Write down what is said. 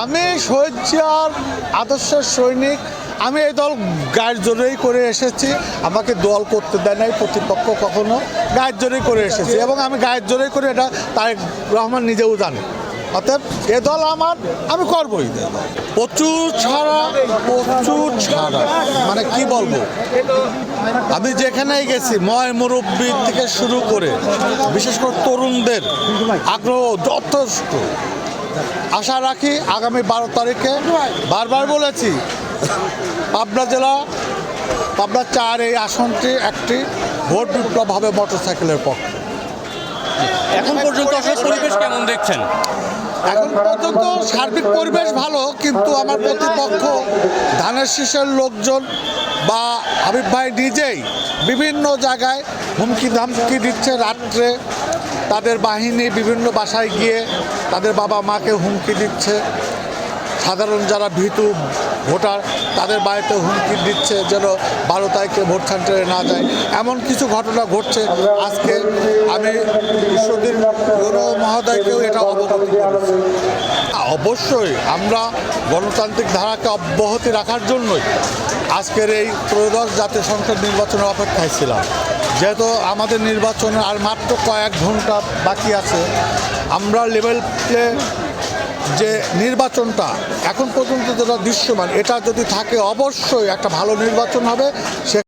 আমি শহীদ জিয়ার আদর্শের সৈনিক। আমি এই দল গায়ের জোরেই করে এসেছি, আমাকে দল করতে দেয় নাই প্রতিপক্ষ কখনো, গায়ের জোরেই করে এসেছি এবং আমি গায়ের জোরেই করে এটা তারেক রহমান নিজেও জানে। অতএব এ দল আমার, আমি করবই। প্রচুর ছাড়া মানে কি বলবো, আমি যেখানেই গেছি ময় মুরব্বী থেকে শুরু করে বিশেষ করে তরুণদের আগ্রহ যথেষ্ট। আশা রাখি আগামী 12 তারিখে, বারবার বলেছি, পাবনা জেলা পাবনা 4 এই আসনটি একটি ভোট বিপ্লব হবে মোটরসাইকেলের পক্ষে। এখন পর্যন্ত আসলে পরিবেশ কেমন দেখছেন? এখন পর্যন্ত সার্বিক পরিবেশ ভালো, কিন্তু আমার প্রতিপক্ষ ধানের শীষের লোকজন বা হাবিব ভাই নিজেই বিভিন্ন জায়গায় হুমকি ধামকি দিচ্ছে। রাত্রে তাদের বাহিনী বিভিন্ন বাসায় গিয়ে তাদের বাবা মাকে হুমকি দিচ্ছে। সাধারণ যারা ভীতু ভোটার তাদের বাড়িতে হুমকি দিচ্ছে যেন 12 তারিখে ভোট সেন্টারে না যায়। এমন কিছু ঘটনা ঘটছে। আজকে আমি ঈশ্বরদীর গৌর মহোদয়কেও এটা অবগত করেছি। অবশ্যই আমরা গণতান্ত্রিক ধারাকে অব্যাহতি রাখার জন্যই আজকের এই ত্রয়োদশ জাতীয় সংসদ নির্বাচনের অপেক্ষায় ছিলাম। যেহেতু আমাদের নির্বাচনের আর মাত্র কয়েক ঘন্টা বাকি আছে, আমরা লেভেল প্লে যে নির্বাচনটা এখন পর্যন্ত যেটা দৃশ্যমান, এটা যদি থাকে অবশ্যই একটা ভালো নির্বাচন হবে। সে